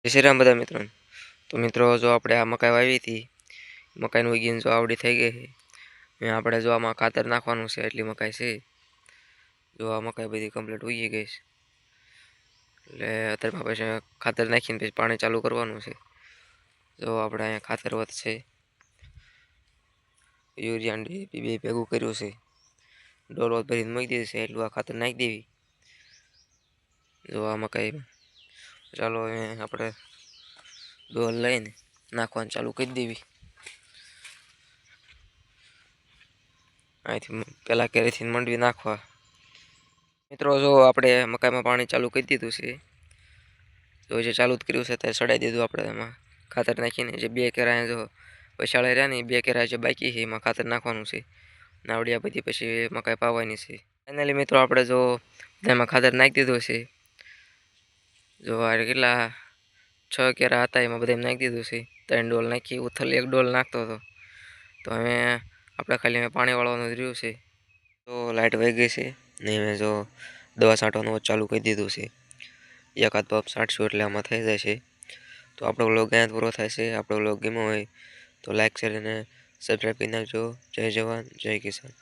જય શ્રી રામ બધા મિત્રો. તો મિત્રો જો આપણે આ મકાઈ વાવી હતી, મકાઈનું ઉગીને જો આવડી થઈ ગઈ છે. આપણે જો આમાં ખાતર નાખવાનું છે, એટલી મકાઈ છે. જો આ મકાઈ બધી કમ્પ્લીટ ઉગી ગઈ છે, એટલે અત્યારમાં પછી ખાતર નાખીને પછી પાણી ચાલુ કરવાનું છે. જો આપણે અહીંયા ખાતર વધશે, યુરિયા ડીએપી બે ભેગું કર્યું છે, ડોલ ભરીને મૂકી દીધી છે, એટલું આ ખાતર નાખી દેવી. જો આ મકાઈ ચાલો આપણે ડોલ લઈને નાખવાનું ચાલુ કરી દેવી. અહીંથી પેલા કેરીથી મંડવી નાખવા. મિત્રો જો આપણે મકાઈમાં પાણી ચાલુ કરી દીધું છે, તો જે ચાલુ જ કર્યું છે તે ચડાવી દીધું આપણે એમાં ખાતર નાખીને. જે બે કેરા જો પછાડે રહ્યા ને, બે કેરા જે બાકી છે એમાં ખાતર નાખવાનું છે. નાવડિયા બધી પછી મકાઈ પાવાની છે. ફાઇનલી મિત્રો આપણે જો એમાં ખાતર નાખી દીધું છે. જો આ કેટલા 6 કેરા હતા એમાં બધા નાખી દીધું છે. 3 ડોલ નાખી, ઉથલ 1 ડોલ નાખતો હતો. તો હવે આપણે ખાલી પાણી વાળવાનું રહ્યું છે. તો લાઇટ વહી ગઈ છે ને મેં જો દવા છાંટવાનું ચાલુ કરી દીધું છે. એકાદ પંપ છાંટશું એટલે આમાં થઈ જાય છે. તો આપણો વ્લોગ અહીંયા પૂરો થાય છે. આપણો વ્લોગ ગમ્યો હોય તો લાઈક શેર અને સબસ્ક્રાઈબ કરી નાખજો. જય જવાન જય કિસાન.